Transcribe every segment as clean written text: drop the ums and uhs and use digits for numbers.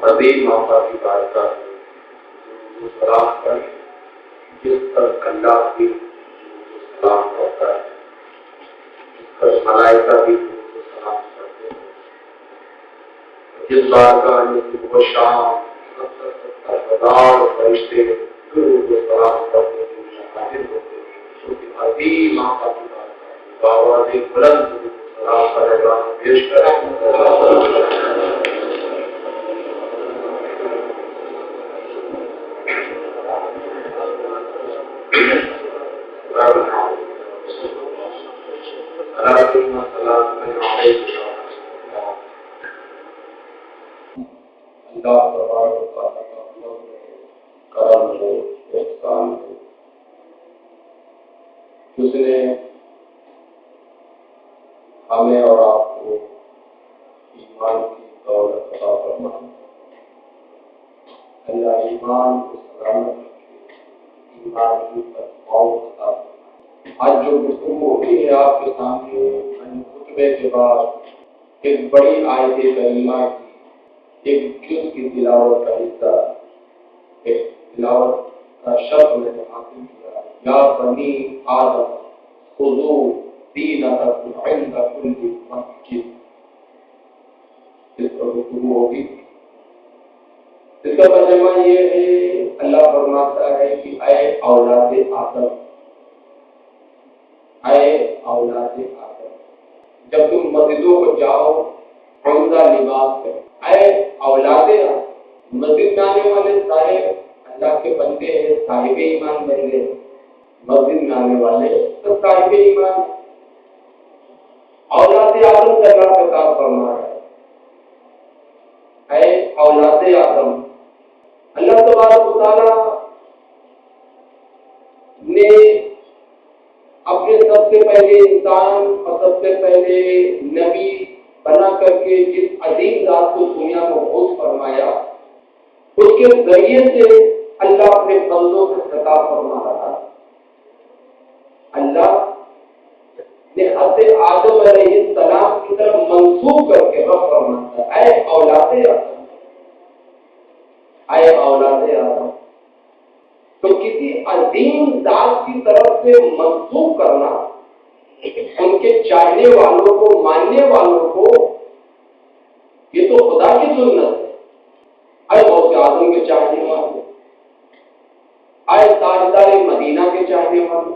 عظیم آقا کی بارگاہ میں سلام پر جس پر اللہ بھی سلام کرتا ہے، جس پر ملائکہ بھی سلام کرتے ہیں، جس بارگاہ میں صبح و شام 70,000 فرشتے درود و سلام کرنے کے لیے حاضر ہوتے ہیں، اس عظیم آقا کی بارگاہ بآواز بلند سلام کا اعلان پیش کریں۔ اللہ تبارک و تعالیٰ کا فضل ہے، کرم ہے، احسان ہے، جس نے ہمیں اور آپ کو ایمان کی دولت عطا فرمائی۔ اللہ ایمان کو سلامت رکھے، ایمان کی تقویٰ عطا فرمائے۔ آج جو گفتگو ہوئی ہے آپ کے سامنے خطبے کے بعد ایک بڑی آیت کریمہ کی ایک جز کی تلاوت کا حصہ، ایک تلاوت کا شبد میں نے حاصل کیا، یا بنی آدم خذوا زینتکم عند کل مسجد، اس پر گفتگو ہوگی۔ اس کا ترجمہ یہ ہے، اللہ فرماتا ہے کہ اے اولاد آدم، اے اولاد آدم، جب تم مسجدوں کو جاؤ عمدہ لباس پہنو۔ اے اولاد آدم، مسجد میں آنے والے سارے اللہ کے بندے ہیں، صاحب ایمان بندے، مسجد میں آنے والے سب صاحب ایمان۔ اولاد آدم کا اللہ خطاب فرما رہا ہے، اے اولاد آدم۔ اللہ تبارک و تعالیٰ نے اپنے سب سے پہلے انسان اور سب سے پہلے نبی بنا کر کے جس عظیم ذات کو دنیا کو بھوج فرمایا، اس کے ذریعے سے اللہ اپنے بندوں سے خطاب فرما رہا ہے۔ اللہ نے حضرت آدم علیہ السلام کی طرف منسوب کر کے رب فرماتا ہے، اے اولاد آدم، اے اولاد آدم۔ تو کسی عظیم ذات کی طرف سے منسوب کرنا، ان کے چاہنے والوں کو، ماننے والوں کو، یہ تو خدا کی سنت ہے۔ اے غوث اعظم کے چاہنے والے، اے تاجدار مدینہ کے چاہنے والے،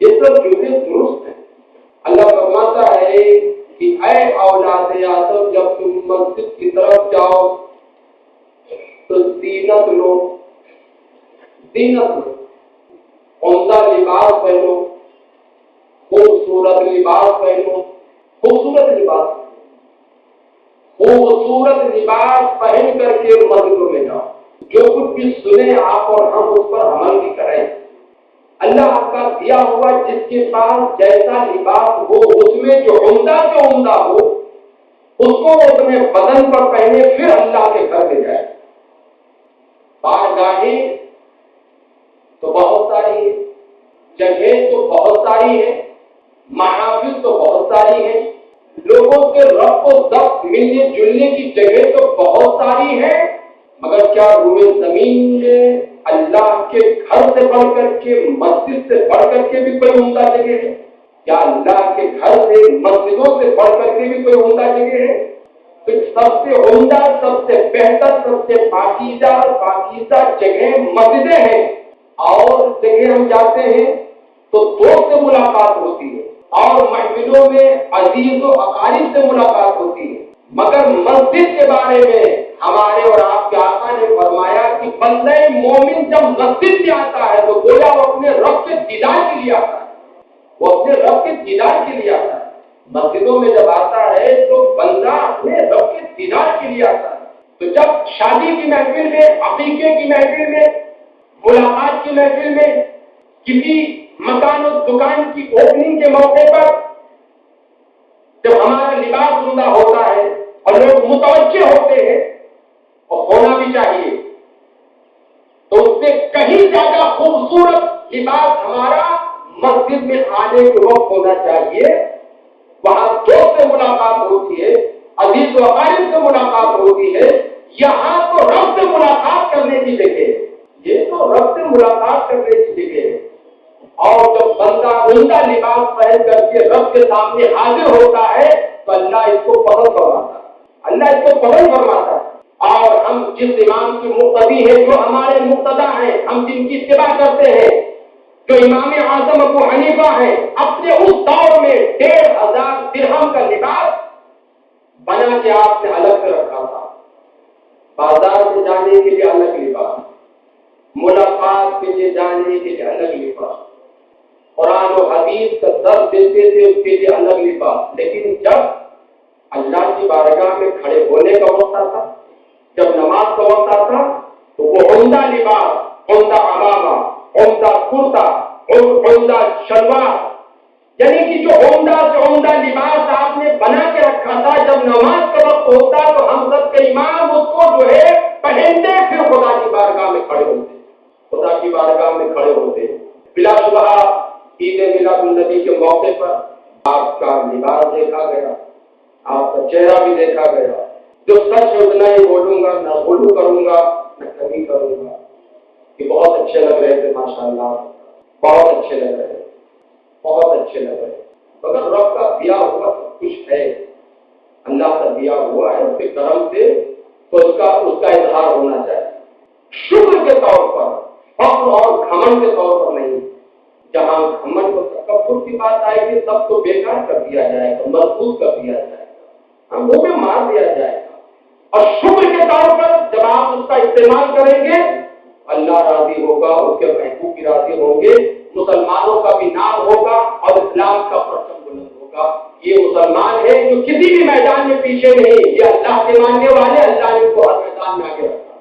یہ سب جملے درست ہیں۔ اللہ فرماتا ہے کہ اے اولاد آدم، جب تم مسجد کی طرف جاؤ تو زینت لو، زینت لو، عمدہ لباس پہنو، خوبصورت لباس پہنو، خوبصورت لباس، خوبصورت لباس پہن کر کے مسجدوں میں جاؤ۔ جو کچھ بھی سنے آپ اور ہم اس پر عمل بھی کریں۔ اللہ کا دیا ہوا جس کے پاس جیسا لباس ہو، اس میں جو عمدہ ہو، اس کو اپنے بدن پر پہنے، پھر اللہ کے گھر میں جائے۔ بارگاہیں تو بہت ساری ہیں، جگہ تو بہت ساری ہیں، محافل تو بہت ساری ہیں، لوگوں کے رب و ضبط ملنے جلنے کی جگہ تو بہت ساری ہیں، مگر کیا روئے زمین میں اللہ کے گھر سے بڑھ کر کے، مسجد سے بڑھ کر کے بھی کوئی عمدہ جگہ ہے؟ کیا اللہ کے گھر سے، مسجدوں سے بڑھ کر کے بھی کوئی عمدہ جگہ ہے؟ تو سب سے عمدہ، سب سے بہتر، سب سے پاکیزہ جگہ مسجدیں ہیں۔ اور جگہ ہم جاتے ہیں تو دوست سے ملاقات ہوتی ہے، اور محفلوں میں عزیز و اقارب سے ملاقات ہوتی ہے، مگر مسجد کے بارے میں ہمارے اور آپ کے آقا نے فرمایا کہ بندہ مومن جب مسجد میں آتا ہے تو گویا وہ اپنے رب کے دیدار کے لیے آتا ہے، وہ اپنے رب کے دیدار کے لیے آتا ہے۔ مسجدوں میں جب آتا ہے تو بندہ اپنے رب کے دیدار کے لیے آتا ہے۔ تو جب شادی کی محفل میں، عقیقے کی محفل میں، ملاقات کی محفل میں، کسی مکان و دکان کی اوپننگ کے موقع پر جب ہمارا لباس عمدہ ہوتا ہے اور لوگ متوجہ ہوتے ہیں، اور ہونا بھی چاہیے، تو اس سے کہیں زیادہ خوبصورت لباس ہمارا مسجد میں آنے کے وقت ہونا چاہیے۔ وہاں دوست سے ملاقات ہوتی ہے، عزیز و اقارب سے ملاقات ہوتی ہے، ہوتی ہے، یہاں تو رب سے ملاقات کرنے کی جگہ ہے، یہ تو رب سے ملاقات کرنے کی جگہ ہے۔ اور جب بندہ عمدہ لباس پہن کر کے رب کے سامنے حاضر ہوتا ہے تو اللہ اس کو فضل فرماتا ہے، اللہ اس کو فضل فرماتا ہے۔ اور ہم جس امام کی مقتدی ہیں، جو ہمارے مقتدا ہیں، ہم جن کی اتباع کرتے ہیں، جو امام اعظم ابو حنیفہ ہیں، اپنے اس دور میں 1500 درہم کا لباس بنا کے آپ نے الگ سے رکھا تھا۔ بازار میں جانے کے لیے الگ لباس، ملاقات کے لیے جانے کے لیے الگ لباس، قرآن و حدیث کا درس دیتے تھے اس کے لیے الگ لباس۔ لیکن جب اللہ کی بارگاہ میں کھڑے ہونے کا وقت آتا، جب نماز کا وقت آتا، تو وہ عمدہ لباس، عمدہ عمامہ، عمدہ کرتا، عمدہ شلوار، یعنی کہ جو عمدہ سے عمدہ لباس آپ نے بنا کے رکھا تھا، جب نماز کا وقت ہوتا تو ہم سب کے امام اس کو جو ہے پہنتے، پھر خدا کی بارگاہ میں کھڑے ہوتے، خدا کی بارگاہ میں کھڑے ہوتے۔ بلا شبہ عید میلاد النبی کے موقع پر آپ کا لباس دیکھا گیا، آپ کا چہرہ بھی دیکھا گیا۔ جو سچ ہے اتنا ہی بولوں گا، نہ بولو کروں گا نہ کمی کروں گا، کہ بہت اچھے لگ رہے تھے، ماشاءاللہ بہت اچھے لگ رہے تھے، بہت اچھے لگ رہے تھے۔ اگر رب کا دیا ہوا سب کچھ ہے، اللہ کا دیا ہوا ہے، اس کے کرم سے تو اس کا اظہار ہونا چاہیے، شکر کے طور پر، فخر اور گھمنڈ کے طور پر نہیں۔ جہاں گھمنڈ و تکبر کی بات آئے گی سب کو بیکار کر دیا جائے گا، محفوظ کر دیا جائے گا، منہ میں مار دیا جائے گا۔ اور شکر کے طور پر جب آپ اس کا استعمال کریں گے، اللہ راضی ہوگا، اس کے محبوب بھی راضی ہوں گے، مسلمانوں کا بھی نام ہوگا اور اسلام کا پرچم بلند ہوگا۔ یہ مسلمان ہے جو کسی بھی میدان میں پیچھے نہیں، یہ اللہ کے ماننے والے، اللہ نے ان کو ہر میدان میں آگے رکھا۔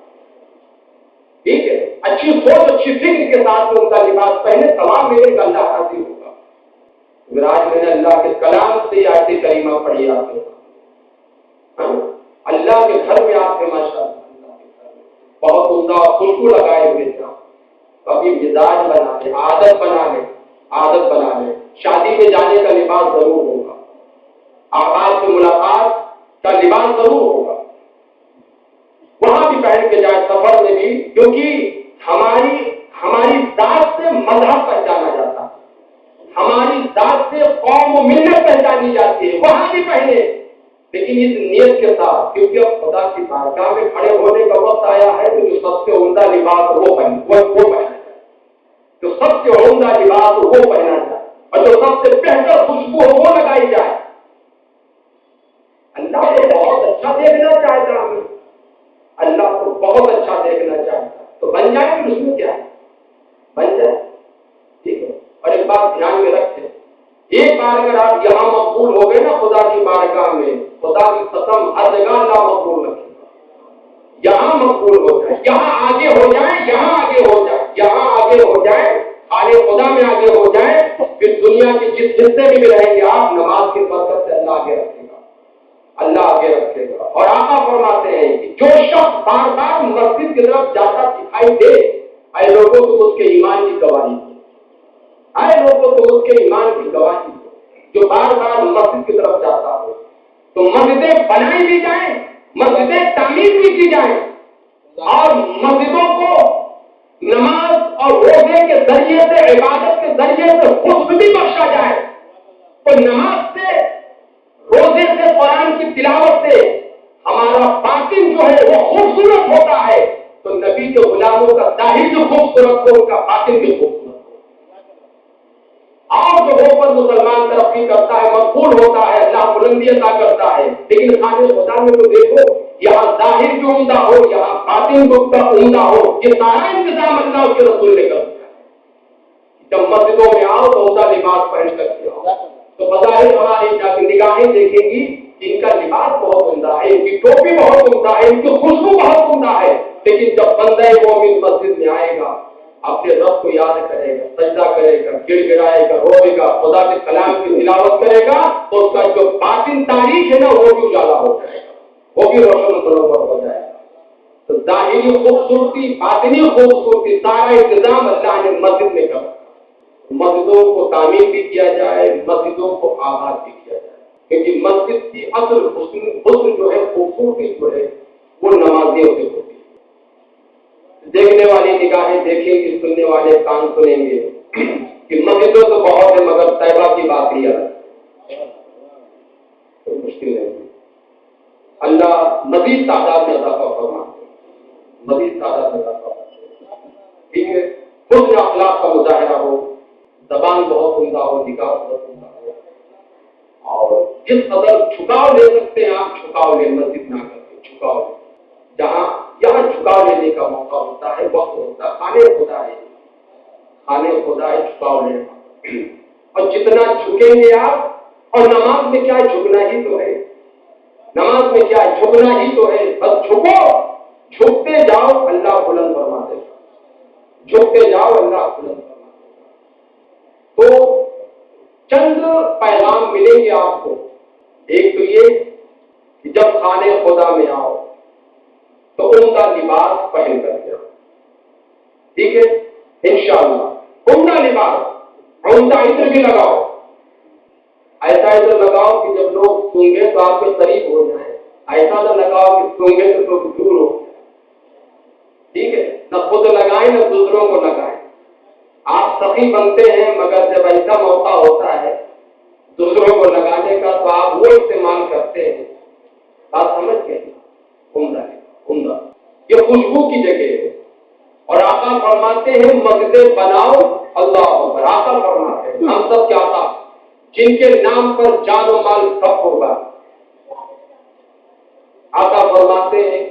ٹھیک ہے، اچھی سوچ اچھی فکر کے ساتھ ان کا لباس پہنے، تمام میرے کا اللہ راضی ہوگا۔ آج میں نے اللہ کے کلام سے آیت کریمہ پڑھی آپ کے، اللہ کے گھر میں آپ کے ماشاءاللہ بہت عمدہ خوشبو لگائے ہوئے تھے، کبھی مزاج بنا لیں، عادت بنا لیں، شادی میں جانے کا لباس ضرور ہوگا، آغاز سے ملاقات کا لباس ضرور ہوگا، وہاں بھی پہن کے جائے، سفر میں بھی، کیونکہ ہماری ذات سے مذہب پہچانا جاتا ہے، ہماری ذات سے قوم و ملت پہچانی جاتی ہے، وہاں بھی پہنے، لیکن اس نیت کے ساتھ، کیونکہ اب خدا کی بارگاہ میں کھڑے ہونے کا وقت آیا ہے تو جو سب سے عمدہ لباس وہ پہنا جائے، جو سب سے عمدہ لباس وہ پہنا جائے، اور جو سب سے بہتر خوشبو ہو وہ لگائی جائے۔ اللہ کو بہت اچھا دیکھنا چاہتا ہمیں، اللہ کو بہت اچھا دیکھنا چاہتا، تو بن جائے گی، اس میں کیا ہے، بن جائے، ٹھیک ہے۔ اور ایک بات دھیان میں رکھیں، ایک بار اگر آپ یہاں مقبول ہو گئے نا خدا کی بارگاہ میں، خدا کی قسم ہر جگہ اللہ مقبول رکھے گا، یہاں مقبول ہو جائے، یہاں آگے ہو جائے، یہاں آگے ہو جائے، یہاں آگے ہو جائے، خالق خدا میں آگے ہو جائے، پھر دنیا کے جس حصے میں بھی رہیں گے آپ، نماز کی برکت سے اللہ آگے رکھے گا، اللہ آگے رکھے گا۔ اور آقا فرماتے ہیں کہ جو شخص بار بار مسجد کی طرف جاتا دکھائی دے، اے لوگوں تو اس کے ایمان کی گواہی، اے لوگوں تو اس کے ایمان کی گواہی، جو بار بار مسجد کی طرف جاتا ہو، تو مسجدیں بنائی بھی جائیں، مسجدیں تعمیر بھی کی جائیں، اور مسجدوں کو نماز اور روزے کے ذریعے سے، عبادت کے ذریعے سے حسن بھی بخشا جائے، تو نماز سے، روزے سے، قرآن کی تلاوت سے ہمارا باطن جو ہے وہ خوبصورت ہوتا ہے، تو نبی کے غلاموں کا ظاہر جو خوبصورت ہو، ان کا باطن بھی خوبصورت، اور جو ہو پر مسلمان ترقی کرتا ہے، مقبول ہوتا ہے، اللہ بلندی عطا کرتا ہے۔ لیکن خالق خدا میں تو دیکھو، یہاں ظاہر بھی عمدہ ہو، یہاں باطن بھی عمدہ ہو، یہ سارا انتظام اللہ کے رسول نے کر دیا۔ جب مسجدوں میں آؤ تو عمدہ لباس پہن کر کے آؤ، تو بظاہر ہماری نگاہیں دیکھیں گی ان کا لباس بہت عمدہ ہے، ان کی ٹوپی بہت عمدہ ہے، ان کی خوشبو بہت عمدہ ہے، لیکن جب بندہ مومن مسجد میں آئے گا، اپنے رب کو یاد کرے گا، سجدہ کرے گا، گڑ گڑائے گا، روئے گا، خدا کے کلام کی تلاوت کرے گا، تو اس کا جو باطن تاریخ ہے نا وہ بھی اجالا ہو جائے گا، وہ بھی روشن منور ہو جائے گا۔ تو ظاہری خوبصورتی، باطنی خوبصورتی، سارا انتظام اللہ نے مسجد میں کر، مسجدوں کو تعمیر بھی کیا جائے، مسجدوں کو آباد بھی کیا جائے، کیونکہ مسجد کی اصل حسن جو ہے، خوبصورتی جو ہے، وہ نمازیوں سے ہوتی ہے۔ دیکھنے والی نگاہیں دیکھیں گی، سننے والے کان سنیں گے کہ مسجدوں تو بہت ہے مگر طیبہ کی بات ہی ہے، تو مشکل ہے۔ اللہ مزید تعداد میں اضافہ فرمائے، مزید تعداد میں اضافہ فرمائے، ٹھیک ہے۔ حسن اخلاق کا مظاہرہ ہو، زبان بہت عمدہ ہو، نگاہ بہت عمدہ ہو، اور جس قدر جھکاؤ لے سکتے ہیں آپ جھکاؤ لیں، مسجد نہ کر کے جھکاؤ لیں، جہاں جھکاؤ لینے کا موقع ہوتا ہے، وقت ہوتا ہے، کھانے خدا ہے جھکاؤ لینا، اور جتنا جھکیں گے آپ، اور نماز میں کیا جھکنا ہی تو ہے، نماز میں کیا جھکنا ہی تو ہے، بس جھکو، جھکتے جاؤ اللہ بلند فرماتے گا، جھکتے جاؤ اللہ بلند فرماتے گا۔ تو چند پیغام ملیں گے آپ کو، ایک تو یہ کہ جب خانے خدا میں آؤ تو عمدہ لباس پہن کر کے آؤ، ٹھیک ہے، انشاءاللہ عمدہ لباس، عمدہ عطر بھی لگاؤ، ایسا عطر لگاؤ کہ جب لوگ سونگے تو آپ کے قریب ہو جائیں، ایسا نہ لگاؤ کہ سونگے تو لوگ دور ہو، ٹھیک ہے، نہ خود لگائیں نہ دوسروں کو لگائیں۔ آپ سخی بنتے ہیں مگر جب ایسا موقع ہوتا ہے دوسروں کو لگانے کا تو آپ وہ استعمال کرتے ہیں، بات سمجھ گئے، عمدہ ہے، عمدہ، یہ خوشبو کی جگہ ہے، اور آقا فرماتے ہیں مسجدیں بناؤ، اللہ اکبر، آقا فرماتے ہیں، ہم سب کیا آقا جن کے نام پر جان و مال سب ہوگا، آقا فرماتے ہیں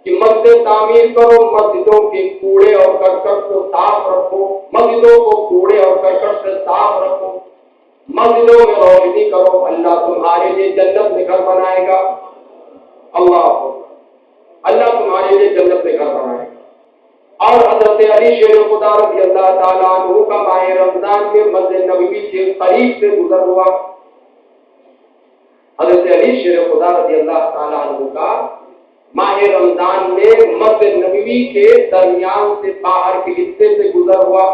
کہ مسجد تعمیر کرو، مسجدوں کے کوڑے اور کرکٹ کو صاف رکھو، مسجدوں کو کوڑے اور کرکٹ سے صاف رکھو، مسجدوں میں روشنی کرو، اللہ تمہارے لیے جنت میں گھر بنائے گا، اللہ تمہارے لیے جنت میں گھر بنائے گا۔ اور حضرت علی شیر خدا رضی اللہ تعالیٰ عنہ کا ماہ رمضان میں مسجد نبوی کے قریب سے گزر ہوا، حضرت علی شیر خدا رضی اللہ تعالیٰ عنہ کا ماہ رمضان میں مسجد نبوی کے درمیان سے باہر کے حصے سے گزر ہوا،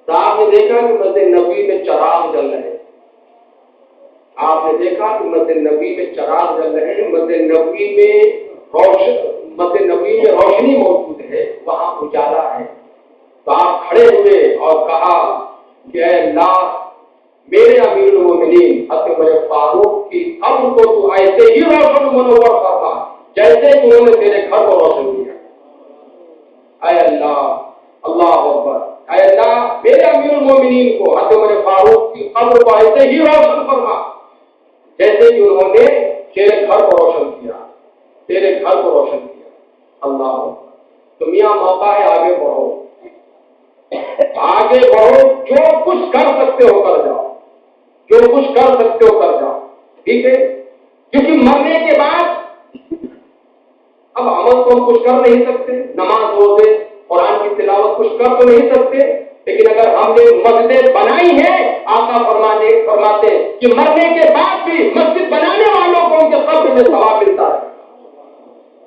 تو آپ نے دیکھا کہ مسجد نبوی میں چراغ جل رہے ہیں، آپ نے دیکھا کہ مسجد نبوی میں چراغ جل رہے ہیں، مسجد نبوی میں روشنی موجود ہے، وہاں اجالا ہے، تو آپ کھڑے ہوئے اور کہا کہ اے اللہ میرے امیر المومنین حضرت فاروق کی قبر کو تو ایسے ہی روشن منور فرما جیسے انہوں نے تیرے گھر کو روشن کیا، اے اللہ، اللہ اکبر، اے اللہ میرے امیر المومنین کو حضرت فاروق کی قبر کو ایسے ہی روشن فرما جیسے کہ انہوں نے تیرے گھر کو روشن کیا، تیرے گھر کو روشن کیا، اللہ اکبر۔ تو میاں موقع ہے، آگے بڑھو، آگے بڑھو، جو کچھ کر سکتے ہو کر جاؤ، جو کچھ کر سکتے ہو کر جاؤ، ٹھیک ہے، کیونکہ مرنے کے بعد اب عمل تو ہم کچھ کر نہیں سکتے، نماز روزے قرآن کی تلاوت کچھ کر تو نہیں سکتے، لیکن اگر ہم نے مسجدیں بنائی ہیں، آقا فرماتے ہیں کہ مرنے کے بعد بھی مسجد بنانے والوں کو ان کے قبر میں ثواب ملتا ہے،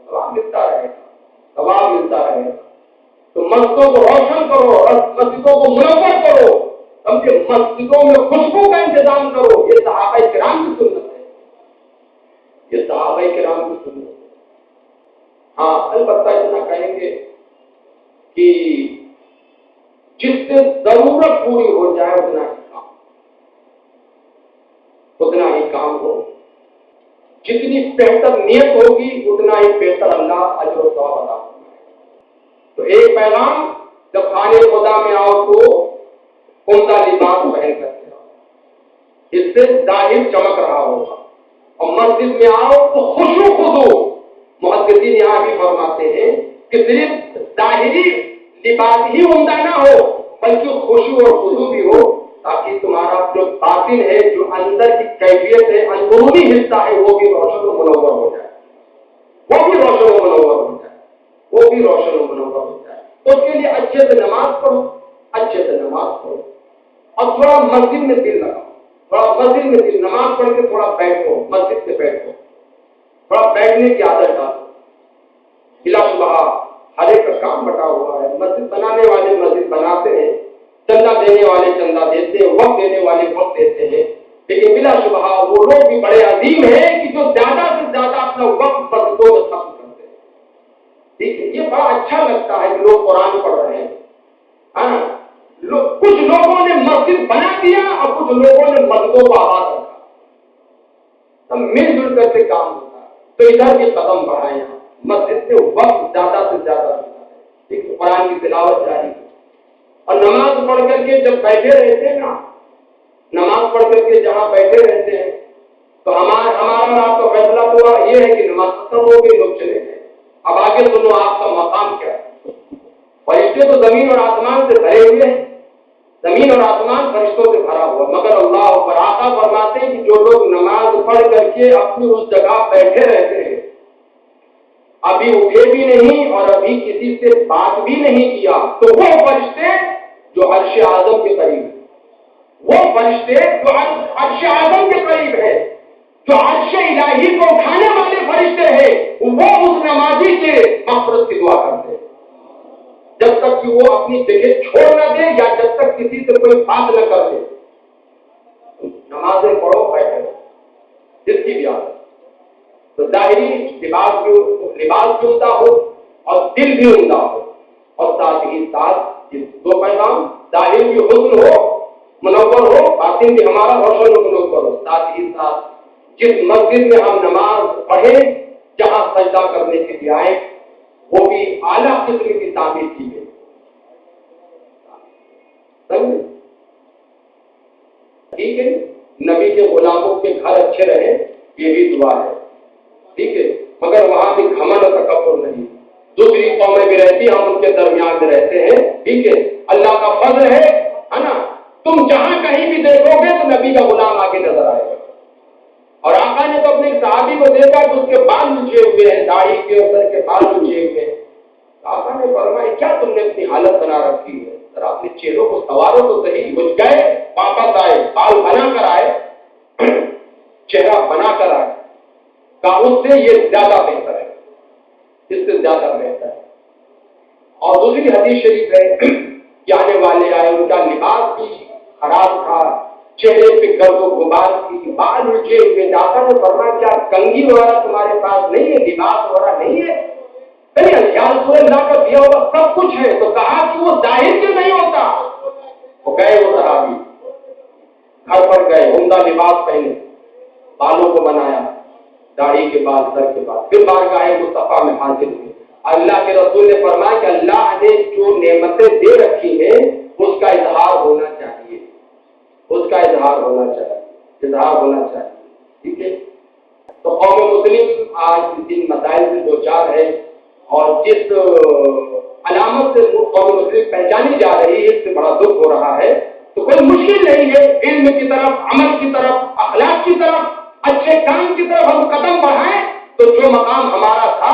ثواب ملتا رہے، ثواب ملتا رہے۔ تو مسجدوں کو روشن کرو، مسجدوں کو منور کرو، سمجھے، مسجدوں میں خوشبو کا انتظام کرو، یہ صحابہ کرام کی سنت ہے، یہ صحابہ کرام کی سنت ہے۔ ہاں البتہ اتنا کہیں گے کہ جس سے ضرورت پوری ہو جائے اتنا ہی کام ہو، جتنی بہتر نیت ہوگی اتنا ہی بہتر اللہ اجر و ثواب عطا فرمائے۔ تو ایک پیغام، جب خانے خدا میں آؤ تو عمدہ لباس پہن کر کے آؤ، اس سے ظاہر چمک رہا ہوگا، اور مسجد میں آؤ تو خشوع خضوع، محدثین یہاں بھی فرماتے ہیں کہ صرف ظاہری لباس ہی عمدہ نہ ہو بلکہ خشوع اور خضوع بھی ہو، تاکہ تمہارا جو باطن ہے، جو اندر کی کیفیت ہے، اندرونی حصہ ہے، وہ بھی روشن و منور ہو جائے، وہ بھی روشن و منور ہو جائے، وہ بھی روشن و منور ہو جائے۔ تو اس کے لیے اچھے سے نماز پڑھو، اچھے سے نماز پڑھو، اور تھوڑا مسجد میں دل لگاؤ، تھوڑا مسجد میں دل، نماز پڑھ کے تھوڑا بیٹھو، مسجد سے بیٹھو، تھوڑا بیٹھنے کی عادت ڈالو۔ بلا شبہ ہر ایک کا کام بٹا ہوا ہے، مسجد بنانے والے مسجد بناتے ہیں، چندہ دینے والے چندہ دیتے ہیں، وقت دینے والے وقت دیتے ہیں، لیکن بلا شبہ وہ لوگ بھی بڑے عظیم ہیں کہ جو زیادہ سے زیادہ اپنا وقت تو لوگوں نے مسجدوں کو آباد رکھا، سب مل جل کر کے کام ہوتا ہے، تو ادھر بھی قدم بڑھائیں، مسجد سے وقت زیادہ سے زیادہ ہوتا ہے، ایک قرآن کی تلاوت جاری ہے، اور نماز پڑھ کر کے جب بیٹھے رہتے ہیں نا، نماز پڑھ کر کے جہاں بیٹھے رہتے ہیں تو ہمارا اور آپ کا فیصلہ ہوا یہ ہے کہ نماز ختم ہو گئی، لوگ چلے گئے، اب آگے سنو آپ کا مقام کیا ہے۔ فرشتے تو زمین اور آسمان سے بھرے ہوئے ہیں، زمین اور آسمان فرشتوں سے بھرا ہوا، مگر اللہ اکبر، آقا فرماتے ہیں کہ جو لوگ نماز پڑھ کر کے اپنی اس جگہ بیٹھے رہتے ہیں، ابھی اٹھے بھی نہیں اور ابھی کسی سے بات بھی نہیں کیا، تو وہ فرشتے جو عرش اعظم کے قریب ہیں، وہ فرشتے جو عرش اعظم کے قریب ہے، جو عرش الہی کو اٹھانے والے فرشتے ہیں، وہ اس نمازی کے مغفرت کی دعا کرتے ہیں، جب تک کہ وہ اپنی جگہ چھوڑ نہ دے یا جب تک کسی سے کوئی بات نہ کر دے۔ نمازیں پڑھو بیٹھے جس کی بھی عادت، تو ظاہری لباس بھی عمدہ ہو اور دل بھی عمدہ ہو، اور ساتھ ہی ساتھ دو پیغام، ظاہر بھی حسن ہو، منور ہو، باطن بھی ہمارا روشن و منور ہو، ساتھ ہی ساتھ جس مسجد میں ہم نماز پڑھیں، جہاں سجدہ کرنے کے لیے آئے، وہ بھی اعلیٰ قسم کی تعمیر کی گئی۔ ٹھیک ہے، نبی کے غلاموں کے گھر اچھے رہے، یہ بھی دعا ہے، ٹھیک ہے، مگر وہاں بھی گھمنڈ اور تکبر نہیں، دوسری قومیں بھی رہتی، ہم ان کے درمیان میں رہتے ہیں، ٹھیک ہے، اللہ کا فضل ہے نا، تم جہاں کہیں بھی دیکھو گے تو نبی کا غلام آگے نظر آئے گا، اور آقا نے تو اپنے صحابی کو دیکھا کہ اس کے بال لچے ہوئے ہیں، داڑھی کے اور سر کے بال لچے ہوئے ہیں، آقا نے فرمایا کیا تم نے اپنی حالت بنا رکھی ہے، ذرا اپنے چہروں کو سوارو تو صحیح، بچ گئے واپس آئے، بال بنا کر آئے، چہرہ بنا کر آئے، کہا اس سے یہ زیادہ بہتر ہے، اس سے زیادہ بہتر ہے۔ اور دوسری حدیث شریف ہے کہ آنے والے آئے، ان کا لباس بھی خراب تھا، چہرے پہ گرد و غبار تھی، بال الجھے ہوئے، آقا نے فرمایا کیا کنگھی وغیرہ تمہارے پاس نہیں ہے، لباس وغیرہ نہیں ہے؟ یا رسول اللہ کا دیا ہوا سب کچھ ہے، تو کہا کہ وہ ظاہر سے نہیں ہوتا۔ وہ گئے، وہ صحابی گھر پر گئے، عمدہ لباس پہنے، بالوں کو بنایا، داڑھی کے بال، سر کے بال، پھر بارگاہ مصطفیٰ میں حاضر ہوئے۔ اللہ کے رسول نے فرمایا کہ اللہ نے جو نعمتیں دے رکھی ہیں اس کا اظہار ہونا چاہیے، اس کا اظہار ہونا چاہیے، اظہار ہونا چاہیے، ٹھیک ہے۔ تو قوم مسلم آج جن مسائل سے دو چار ہے اور جس علامت سے قوم مسلم پہچانی جا رہی ہے، اس سے بڑا دکھ ہو رہا ہے، تو کوئی مشکل نہیں ہے، علم کی طرف، عمل کی طرف، اخلاق کی طرف، اچھے کام کی طرف ہم قدم بڑھائیں تو جو مقام ہمارا تھا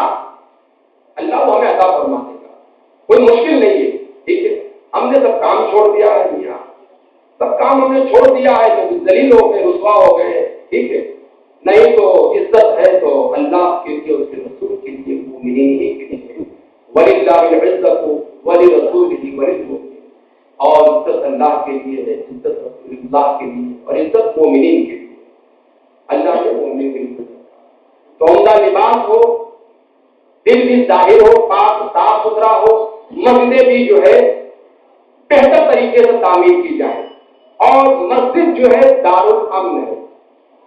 اللہ وہ ہمیں عطا فرما دے گا، کوئی مشکل نہیں ہے، ٹھیک ہے۔ ہم نے سب کام چھوڑ دیا ہے، میاں سب کام ہم نے چھوڑ دیا ہے تو ذلیل ہو گئے، رسوا ہو گئے، ٹھیک ہے، نہیں تو عزت ہے تو اللہ کے لیے، اس کے رسول کے لیے، مومنین ہی کے لیے، وَلِلَّهِ الْعِزَّةُ وَلِرَسُولِهِ وَلِلْمُؤْمِنِينَ، اور عزت اللہ کے لیے ہے، عزت رسول اللہ کے لیے، اور عزت مومنین کے لیے، اللہ کے مومنین کے لیے۔ تو عمدہ لباس ہو، دل بھی ظاہر ہو، پاک صاف ستھرا ہو، مسجدیں بھی جو ہے بہتر طریقے سے تعمیر کی جائے، اور مسجد جو ہے دارالامن ہے،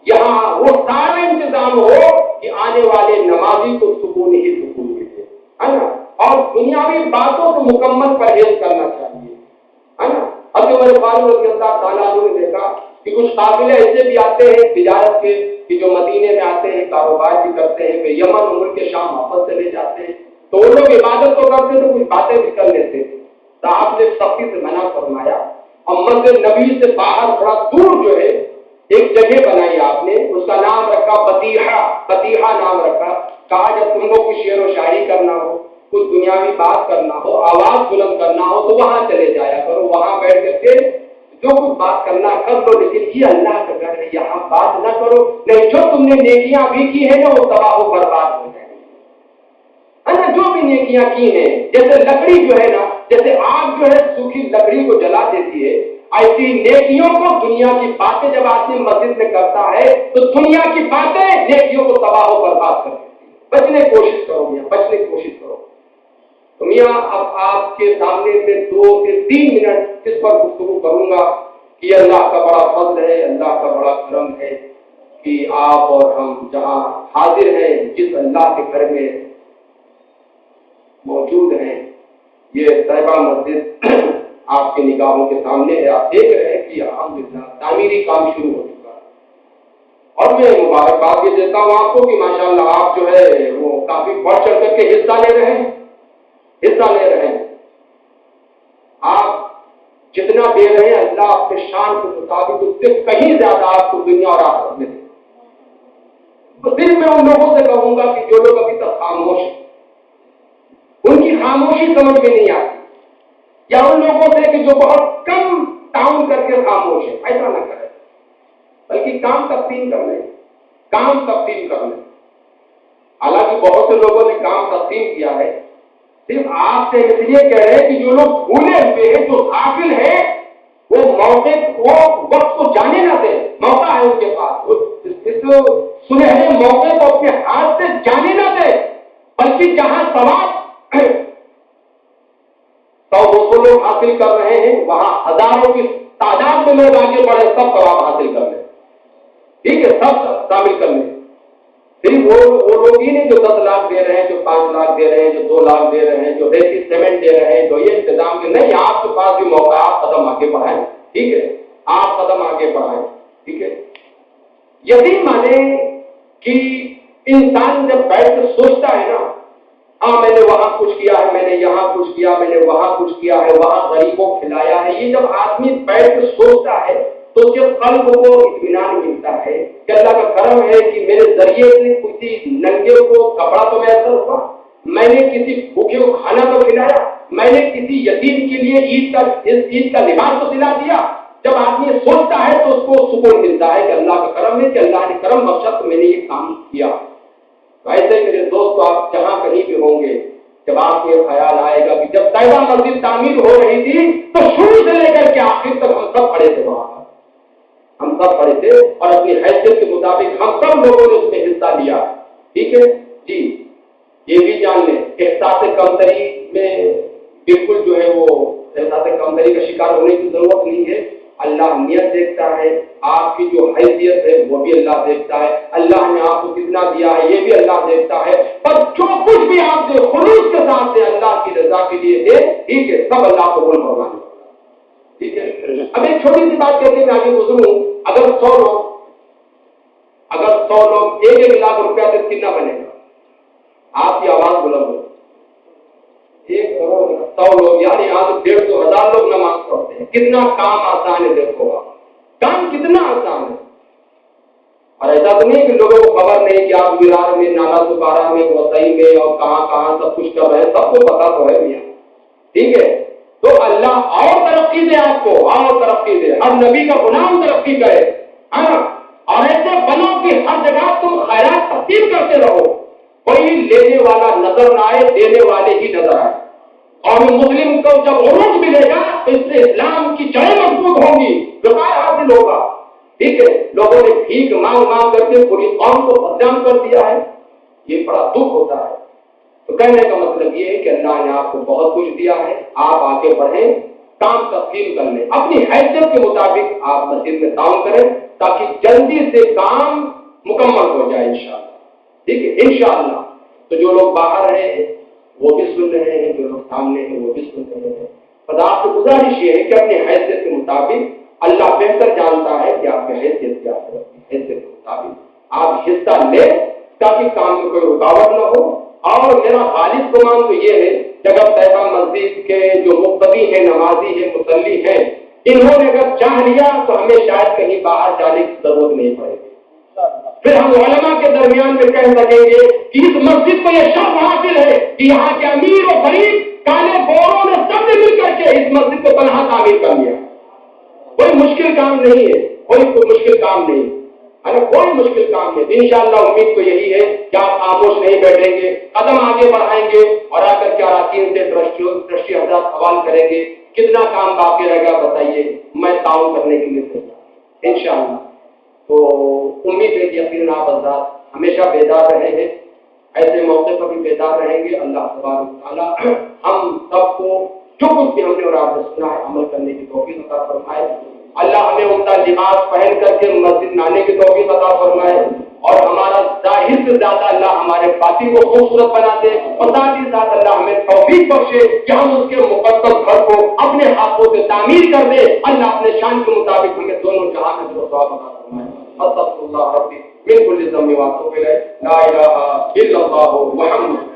یہاں وہ سارا انتظام ہو کہ آنے والے نمازی کو سکون ہی سکون ملے، ہے نا، اور دنیاوی باتوں سے مکمل پرہیز کرنا چاہیے، ہے نا۔ حضرت عمر فاروق رضی اللہ تعالیٰ عنہ نے دیکھا کہ کچھ قافلے ایسے بھی آتے ہیں تجارت کے کہ جو مدینے میں آتے ہیں، کاروبار بھی کرتے ہیں، کہ یمن اور ملک کے شام واپس چلے جاتے ہیں، تو وہ لوگ عبادت تو کرتے تو کچھ باتیں بھی کر لیتے تھے، تو آپ نے سختی سے منع فرمایا، اور مسجد نبی سے باہر تھوڑا دور جو ہے ایک جگہ بنائی آپ نے، اس کا نام رکھا بطیحہ نام رکھا، کہا جب تم کو کچھ شعر و شاعری کرنا ہو، کچھ دنیاوی بات کرنا ہو، آواز بلند کرنا ہو تو وہاں چلے جایا کرو، وہاں بیٹھ کر کے جو کچھ بات کرنا کر لو، لیکن یہ اللہ کا گھر ہے، یہاں بات نہ کرو، نہیں جو تم نے نیکیاں بھی کی ہیں نا وہ تباہ و برباد ہو جائیں گی، ہے نا، جو بھی نیکیاں کی ہیں، جیسے لکڑی جو ہے نا، جیسے آگ جو ہے سوکھی لکڑی کو جلا دیتی ہے، ایسی نیکیوں کو، دنیا کی باتیں جب آدمی مسجد میں کرتا ہے تو دنیا کی باتیں نیکیوں کو تباہ و برباد کر دیتی ہیں۔ بچنے کی کوشش کرو میاں، بچنے کی کوشش کرو۔ تو میاں اب آپ کے سامنے میں 2 سے 3 منٹ اس پر گفتگو کروں گا یہ اللہ کا بڑا فضل ہے، اللہ کا بڑا کرم ہے کہ آپ اور ہم جہاں حاضر ہیں، جس اللہ کے گھر میں موجود ہیں، یہ طیبہ مسجد آپ کے نگاہوں کے سامنے ہے. آپ دیکھ رہے ہیں کہ الحمدللہ تعمیری کام شروع ہو چکا ہے. اور میں مبارکباد بھی دیتا ہوں آپ کو کہ ماشاءاللہ آپ جو ہے وہ کافی بڑھ چڑھ کر کے حصہ لے رہے ہیں. آپ جتنا دے رہے ہیں اللہ اپنے شان کے مطابق اس سے کہیں زیادہ آپ کو دنیا اور آخرت میں دے. تو پھر میں ان لوگوں سے کہوں گا کہ جو لوگ ابھی تک خاموش ہیں، ان کی خاموشی سمجھ میں نہیں آتی، یا ان لوگوں سے کہ جو بہت کم تعاون کر کے خاموش ہے، ایسا نہ کریں، بلکہ کام تقسیم کر لیں. حالانکہ بہت سے لوگوں نے کام تقسیم کیا ہے. صرف آپ سے اس لیے کہہ رہے ہیں کہ جو لوگ بھولے ہوئے ہیں، جو غافل ہیں، وہ موقع کو وقت کو جانے نہ دیں. موقع ہے ان کے پاس، اس سنہرے موقع کو اپنے ہاتھ سے جانے نہ دیں، بلکہ جہاں ثواب 100-200 لوگ حاصل کر رہے ہیں، وہاں ہزاروں کی تعداد میں لوگ آگے بڑھے، سب ثواب حاصل کر لیں. ٹھیک ہے، سب شامل کر لیں. صرف وہ لوگ ہی نہیں جو 10 لاکھ دے رہے ہیں، جو 5 لاکھ دے رہے ہیں، جو 2 لاکھ دے رہے ہیں، جو ریتی سیمنٹ دے رہے ہیں، جو یہ انتظام کے نہیں. آپ کے پاس بھی موقع، آپ قدم آگے بڑھائیں. ٹھیک ہے، آپ قدم آگے بڑھائیں. ٹھیک ہے. یقین مانیں کہ انسان جب بیٹھ کر سوچتا ہے نا، ہاں میں نے وہاں کچھ کیا ہے، میں نے یہاں کچھ کیا، میں نے وہاں کچھ کیا ہے، وہاں غریبوں کو کھلایا ہے، یہ جب آدمی بیٹھ کر سوچتا ہے تو جب قلب کو اطمینان ملتا ہے کہ اللہ کا کرم ہے کہ میرے ذریعے سے کسی ننگے کو کپڑا تو میسر ہوا، میں نے کسی بھوکے کو کھانا تو کھلایا، میں نے کسی یتیم کے لیے عید کا لباس تو دلا دیا. جب آدمی سوچتا ہے تو اس کو سکون ملتا ہے کہ اللہ کا کرم ہے، کہ اللہ نے کرم بخشا تو میں نے یہ کام کیا. ویسے میرے دوست، آپ جہاں کہیں بھی ہوں گے، جب آپ کو یہ خیال آئے گا کہ جب طیبہ مسجد تعمیر ہو رہی تھی تو شروع سے لے کر کے آخر تک ہم سب کھڑے تھے، وہاں ہم سب کھڑے تھے اور اپنی حیثیت کے مطابق ہم سب لوگوں نے اس میں حصہ لیا. ٹھیک ہے جی. یہ بھی جان لیں احساس کمتری میں بالکل جو ہے وہ احساس کمتری کا شکار ہونے کی ضرورت نہیں ہے. اللہ نیت دیکھتا ہے، آپ کی جو حیثیت ہے وہ بھی اللہ دیکھتا ہے، اللہ نے آپ کو کتنا دیا ہے یہ بھی اللہ دیکھتا ہے. پر جو کچھ بھی آپ دے خلوص کے ساتھ دے، اللہ کی رضا کے لیے دے. ٹھیک ہے، سب اللہ کو قبول فرمائے. ٹھیک ہے. اب ایک چھوٹی سی بات کہتے ہیں، آگے گزروں. اگر 100 لوگ 1 لاکھ روپیہ سے کتنا بنے گا؟ آپ کی آواز بلند ہو. 1 کروڑ 100 لوگ، یعنی یہاں تو 150,000 لوگ نماز پڑھتے ہیں. کتنا کام آسان ہے، دیکھو کام کتنا آسان ہے. اور ایسا تو نہیں کہ لوگوں کو خبر نہیں کہ آپ ویرار میں، نالا سپارہ میں، وسائی میں اور کہاں سب کچھ کر رہے ہیں. سب کو پتا تو ہے میاں. ٹھیک ہے. تو اللہ اور ترقی دے، آپ کو اور ترقی دے. ہر نبی کا غلام ترقی کرے. ہاں، اور ایسے بنو کہ ہر جگہ تم خیرات تقسیم کرتے رہو، کوئی لینے والا نظر نہ آئے، دینے والے ہی نظر آئے. اور مسلم کو جب عروج ملے گا تو اس سے اسلام کی جڑیں مضبوط ہوں گی، وقار حاصل ہوگا. ٹھیک ہے. لوگوں نے بھیک مانگ کر کے پوری قوم کو بدنام کر دیا ہے، یہ بڑا دکھ ہوتا ہے. تو کہنے کا مطلب یہ ہے کہ اللہ نے آپ کو بہت کچھ دیا ہے، آپ آگے بڑھیں، کام تقسیم کر لیں، اپنی حیثیت کے مطابق آپ مسجد میں تعاون کریں تاکہ جلدی سے کام مکمل ہو جائے انشاءاللہ. ٹھیک ہے انشاءاللہ. تو جو لوگ باہر ہیں وہ بھی سن رہے ہیں، جو لوگ سامنے ہیں وہ بھی سن رہے ہیں. خدا آپ سے گزارش یہ ہے کہ اپنی حیثیت کے مطابق، اللہ بہتر جانتا ہے کہ آپ کی حیثیت کیا ہے، حیثیت کے مطابق آپ حصہ لیں تاکہ کام میں کوئی رکاوٹ نہ ہو. اور میرا خالص گمان تو یہ ہے کہ اگر طیبہ مسجد کے جو مقتدی ہیں، نمازی ہیں، مصلی ہیں، انہوں نے اگر چاہ لیا تو ہمیں شاید کہیں باہر جانے کی ضرورت نہیں پڑے گی. پھر ہم علماء کے درمیان میں کہہ سکیں گے کہ اس مسجد کو یہ شرف حاصل ہے کہ یہاں کے امیر و غریب، کالے گوروں نے سب نے مل کر کے اس مسجد کو تنہا تعمیر کر لیا. کوئی مشکل کام نہیں ہے، کوئی مشکل کام نہیں ہے، کوئی مشکل کام نہیں. انشاءاللہ امید تو یہی ہے کہ آپ خاموش نہیں بیٹھیں گے، قدم آگے بڑھائیں گے اور آ کر کے اراکین سے ٹرسٹی حضرات سوال کریں گے کتنا کام باقی رہ گا بتائیے، میں تعاون کرنے کے لیے تیار انشاءاللہ. تو امید ہے کہ یقیناً آپ حضرات ہمیشہ بیدار رہے ہیں، ایسے موقع پر بھی بیدار رہیں گے. اللہ تبارک و تعالیٰ ہم سب کو جو کچھ بھی ہم نے اور آپ نے سنا ہے عمل کرنے کی توفیق عطا فرمائے. اللہ ہمیں عمدہ لباس پہن کر کے مسجد میں آنے کی توفیق عطا فرمائے، اور ہمارا ظاہر سے زیادہ اللہ ہمارے باطن کو خوبصورت بنا دے، اور ساتھ ہی ساتھ اللہ ہمیں توفیق بخشے کہ ہم اس کے مقدس گھر کو اپنے ہاتھوں سے تعمیر کر دے۔ اللہ اپنے شان کے مطابق ہمیں دونوں جہاں میں ثواب عطا فرمائے۔ استغفر اللہ ربی من کل ذنب واتوب الیہ، لا الہ الا اللہ محمد